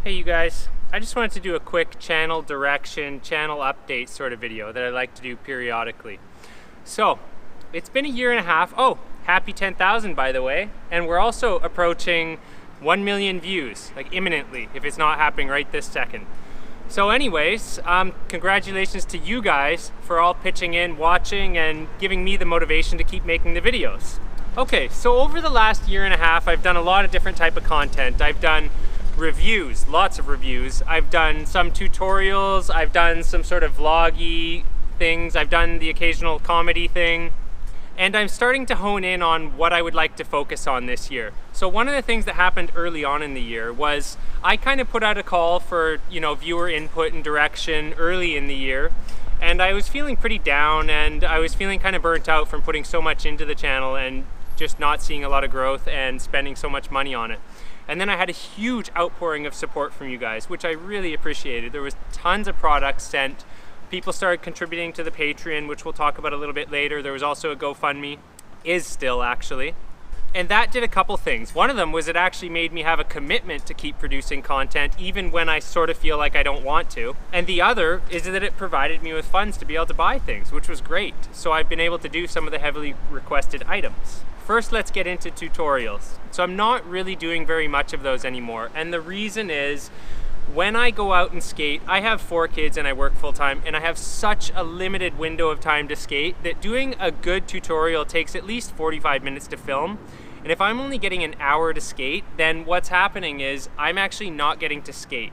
Hey you guys, I just wanted to do a quick channel direction, channel update sort of video that I like to do periodically. So, it's been a year and a half. Oh, happy 10,000 by the way. And we're also approaching 1 million views, like imminently, if it's not happening right this second. So anyways, congratulations to you guys for all pitching in, watching, and giving me the motivation to keep making the videos. Okay, so over the last year and a half, I've done a lot of different type of content. I've done reviews, lots of reviews. I've done some tutorials, I've done some sort of vloggy things, I've done the occasional comedy thing, and I'm starting to hone in on what I would like to focus on this year. So one of the things that happened early on in the year was I kind of put out a call for, viewer input and direction early in the year, and I was feeling pretty down and I was feeling kind of burnt out from putting so much into the channel and just not seeing a lot of growth and spending so much money on it. And then I had a huge outpouring of support from you guys, which I really appreciated. There was tons of products sent. People started contributing to the Patreon, which we'll talk about a little bit later. There was also a Gofundme, is still actually. And that did a couple things. One of them was it actually made me have a commitment to keep producing content even when I sort of feel like I don't want to. And the other is that it provided me with funds to be able to buy things, which was great. So I've been able to do some of the heavily requested items. First, let's get into tutorials. So I'm not really doing very much of those anymore. And the reason is, when I go out and skate, I have 4 kids and I work full time, and I have such a limited window of time to skate that doing a good tutorial takes at least 45 minutes to film. And if I'm only getting an hour to skate, then what's happening is I'm actually not getting to skate.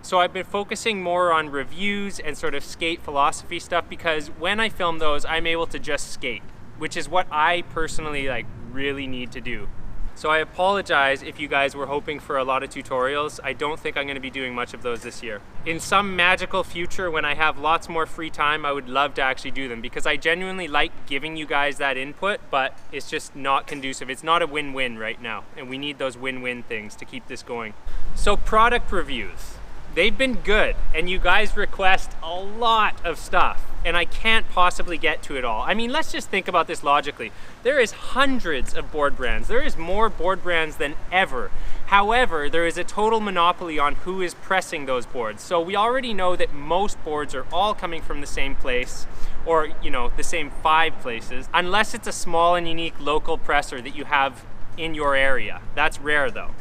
So I've been focusing more on reviews and sort of skate philosophy stuff, because when I film those, I'm able to just skate, which is what I personally really need to do. So I apologize if you guys were hoping for a lot of tutorials. I don't think I'm going to be doing much of those this year. In some magical future when I have lots more free time, I would love to actually do them, because I genuinely like giving you guys that input, but it's just not conducive. It's not a win-win right now, and we need those win-win things to keep this going. So product reviews. They've been good, and you guys request a lot of stuff, and I can't possibly get to it all. I mean, let's just think about this logically. There is hundreds of board brands. There is more board brands than ever. However, there is a total monopoly on who is pressing those boards. So we already know that most boards are all coming from the same place, or the same 5 places, unless it's a small and unique local presser that you have in your area. That's rare though.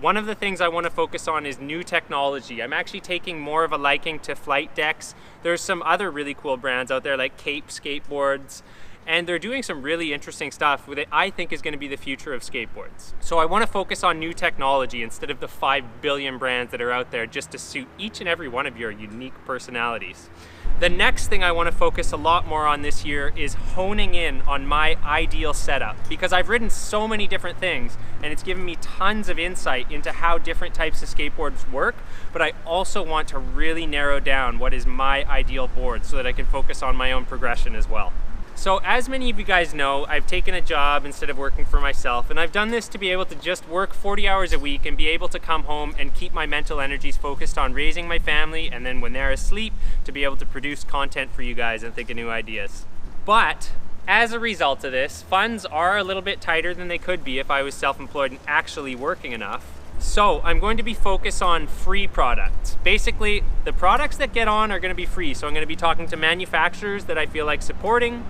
One of the things I want to focus on is new technology. I'm actually taking more of a liking to flight decks. There's some other really cool brands out there like Cape Skateboards, and they're doing some really interesting stuff that I think is going to be the future of skateboards. So I want to focus on new technology instead of the 5 billion brands that are out there just to suit each and every one of your unique personalities. The next thing I want to focus a lot more on this year is honing in on my ideal setup, because I've ridden so many different things and it's given me tons of insight into how different types of skateboards work, but I also want to really narrow down what is my ideal board so that I can focus on my own progression as well. So as many of you guys know, I've taken a job instead of working for myself, and I've done this to be able to just work 40 hours a week and be able to come home and keep my mental energies focused on raising my family, and then when they're asleep, to be able to produce content for you guys and think of new ideas. But as a result of this, funds are a little bit tighter than they could be if I was self-employed and actually working enough. So I'm going to be focused on free products. Basically, the products that get on are going to be free. So I'm going to be talking to manufacturers that I feel like supporting.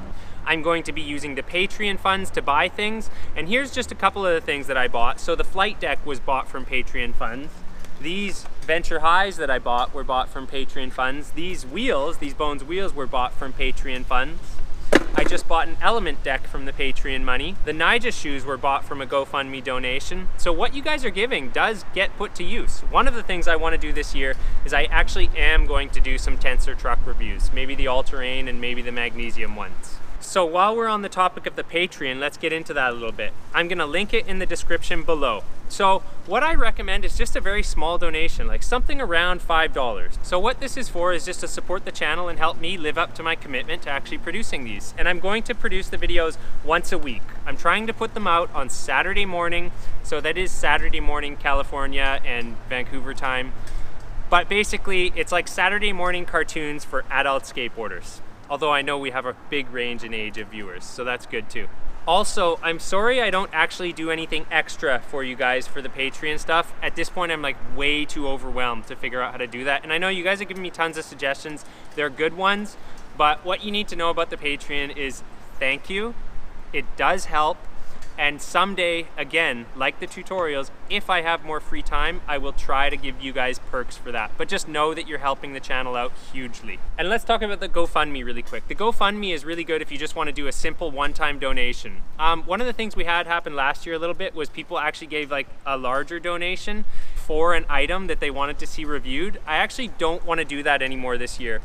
I'm going to be using the Patreon funds to buy things. And here's just a couple of the things that I bought. So the flight deck was bought from Patreon funds. These Venture Highs that I bought were bought from Patreon funds. These wheels, these Bones wheels, were bought from Patreon funds. I just bought an Element deck from the Patreon money. The Nija shoes were bought from a GoFundMe donation. So what you guys are giving does get put to use. One of the things I want to do this year is I actually am going to do some Tensor truck reviews, maybe the all-terrain and maybe the magnesium ones. So while we're on the topic of the Patreon, let's get into that a little bit. I'm gonna link it in the description below. So what I recommend is just a very small donation, like something around $5. So what this is for is just to support the channel and help me live up to my commitment to actually producing these. And I'm going to produce the videos once a week. I'm trying to put them out on Saturday morning. So that is Saturday morning, California and Vancouver time. But basically, it's like Saturday morning cartoons for adult skateboarders. Although I know we have a big range in age of viewers, so that's good too. Also, I'm sorry I don't actually do anything extra for you guys for the Patreon stuff. At this point, I'm like way too overwhelmed to figure out how to do that. And I know you guys are giving me tons of suggestions. They're good ones, but what you need to know about the Patreon is thank you. It does help. And someday, again, like the tutorials, if I have more free time, I will try to give you guys perks for that. But just know that you're helping the channel out hugely. And let's talk about the GoFundMe really quick. The GoFundMe is really good if you just want to do a simple one-time donation. One of the things we had happen last year a little bit was people actually gave like a larger donation for an item that they wanted to see reviewed. I actually don't want to do that anymore this year.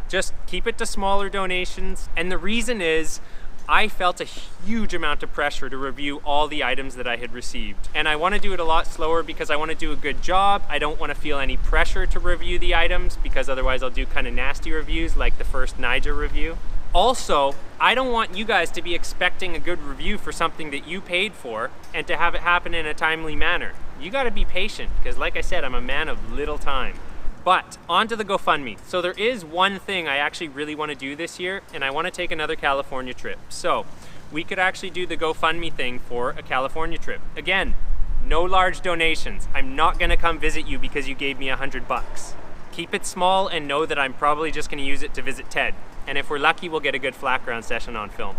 Just keep it to smaller donations. And the reason is, I felt a huge amount of pressure to review all the items that I had received. And I want to do it a lot slower because I want to do a good job. I don't want to feel any pressure to review the items because otherwise I'll do kind of nasty reviews like the first Niger review. Also, I don't want you guys to be expecting a good review for something that you paid for and to have it happen in a timely manner. You got to be patient because like I said, I'm a man of little time. But on to the GoFundMe. So there is one thing I actually really want to do this year, and I want to take another California trip. So we could actually do the GoFundMe thing for a California trip. Again, no large donations. I'm not going to come visit you because you gave me $100. Keep it small and know that I'm probably just going to use it to visit Ted. And if we're lucky, we'll get a good flat ground session on film.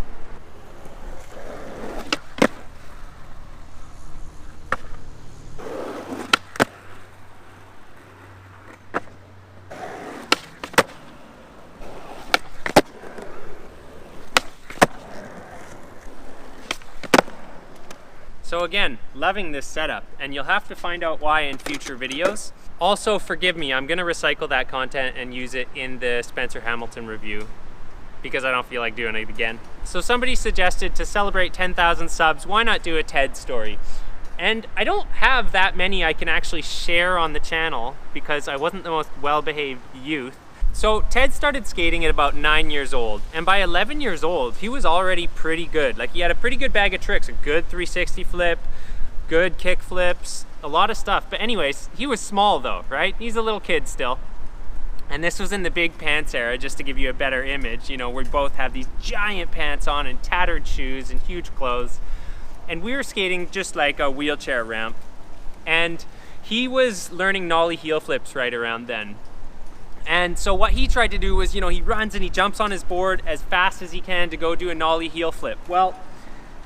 So again, loving this setup, and you'll have to find out why in future videos. Also, forgive me, I'm gonna recycle that content and use it in the Spencer Hamilton review because I don't feel like doing it again. So somebody suggested to celebrate 10,000 subs, why not do a TED story? And I don't have that many I can actually share on the channel because I wasn't the most well-behaved youth. So Ted started skating at about 9 years old, and by 11 years old, he was already pretty good. Like he had a pretty good bag of tricks, a good 360 flip, good kick flips, a lot of stuff. But anyways, he was small though, right? He's a little kid still. And this was in the big pants era, just to give you a better image. You know, we both have these giant pants on and tattered shoes and huge clothes. And we were skating just like a wheelchair ramp. And he was learning nollie heel flips right around then. And so what he tried to do was, you know, he runs and he jumps on his board as fast as he can to go do a nollie heel flip. Well,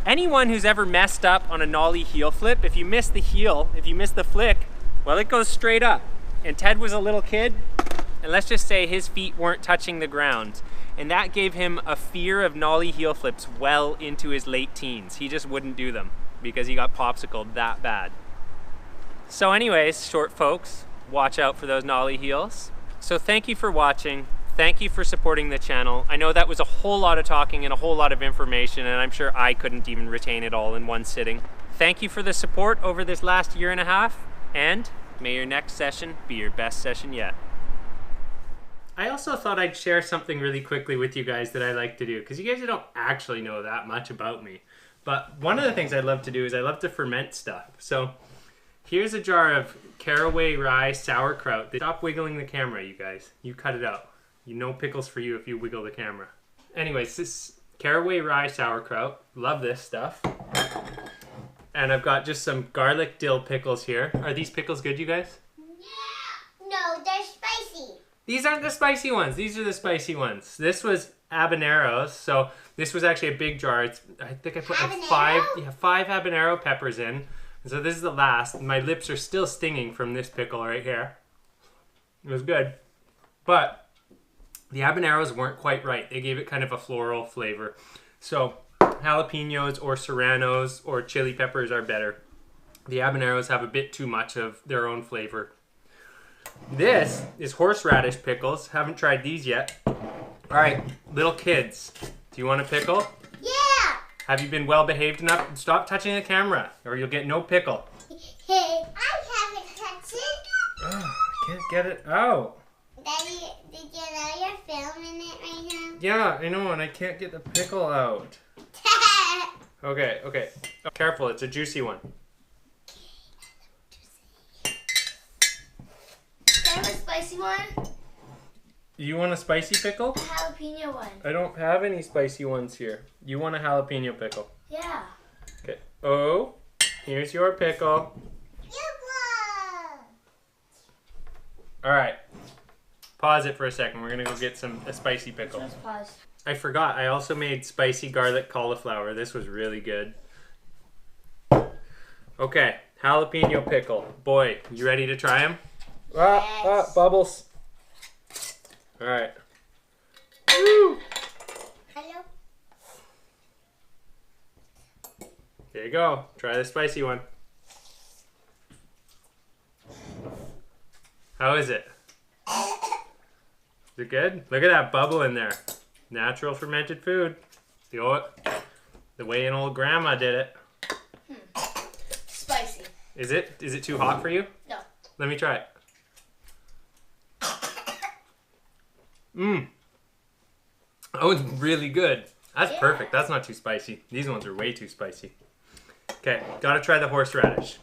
anyone who's ever messed up on a nollie heel flip, if you miss the heel, if you miss the flick, well, it goes straight up. And Ted was a little kid, and let's just say his feet weren't touching the ground. And that gave him a fear of nollie heel flips well into his late teens. He just wouldn't do them because he got popsicled that bad. So anyways, short folks, watch out for those nollie heels. So thank you for watching. Thank you for supporting the channel. I know that was a whole lot of talking and a whole lot of information, and I'm sure I couldn't even retain it all in one sitting. Thank you for the support over this last year and a half, and may your next session be your best session yet. I also thought I'd share something really quickly with you guys that I like to do, because you guys don't actually know that much about me. But one of the things I love to do is I love to ferment stuff. So here's a jar of caraway rye sauerkraut. Stop wiggling the camera, you guys. You cut it out. You know pickles for you if you wiggle the camera. Anyways, this caraway rye sauerkraut. Love this stuff. And I've got just some garlic dill pickles here. Are these pickles good, you guys? Yeah. No, they're spicy. These aren't the spicy ones. These are the spicy ones. This was habaneros. So this was actually a big jar. I think I put like five habanero peppers in. So this is the last. My lips are still stinging from this pickle right here. It was good. But the habaneros weren't quite right. They gave it kind of a floral flavor. So jalapenos or serranos or chili peppers are better. The habaneros have a bit too much of their own flavor. This is horseradish pickles. Haven't tried these yet. All right, little kids, do you want a pickle? Yeah. Have you been well behaved enough? Stop touching the camera or you'll get no pickle. Hey, I haven't touched it. Oh, I can't get it out. Daddy, did you know you're filming it right now? Yeah, I know, and I can't get the pickle out. Okay. Oh, careful, it's a juicy one. Can I have a spicy one? You want a spicy pickle? A jalapeno one. I don't have any spicy ones here. You want a jalapeno pickle? Yeah. Okay. Oh, here's your pickle. All right. Pause it for a second. We're gonna go get a spicy pickle. Just pause. I forgot. I also made spicy garlic cauliflower. This was really good. Okay, jalapeno pickle. Boy, you ready to try them? Yes. Bubbles. All right. Woo! Hello. There you go. Try the spicy one. How is it? Is it good? Look at that bubble in there. Natural fermented food. The way an old grandma did it. Spicy. Is it too hot for you? No. Let me try it. Mmm. Oh, it's really good. That's perfect. That's not too spicy. These ones are way too spicy. Okay, gotta try the horseradish.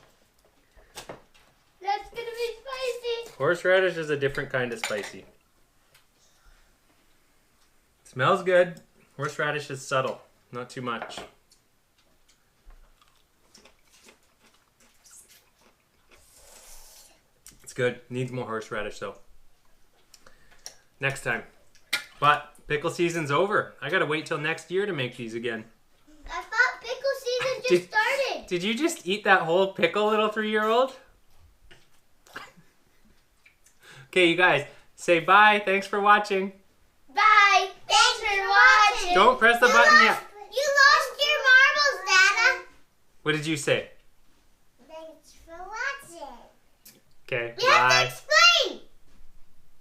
That's gonna be spicy. Horseradish is a different kind of spicy. Smells good. Horseradish is subtle. Not too much. It's good. Needs more horseradish though. Next time. But pickle season's over. I gotta wait till next year to make these again. I thought pickle season just started. Did you just eat that whole pickle, little 3-year-old? Okay, you guys, say bye. Thanks for watching. Bye. Thanks for watching. Don't press the button yet. You lost your marbles, Dada. What did you say? Thanks for watching. Okay.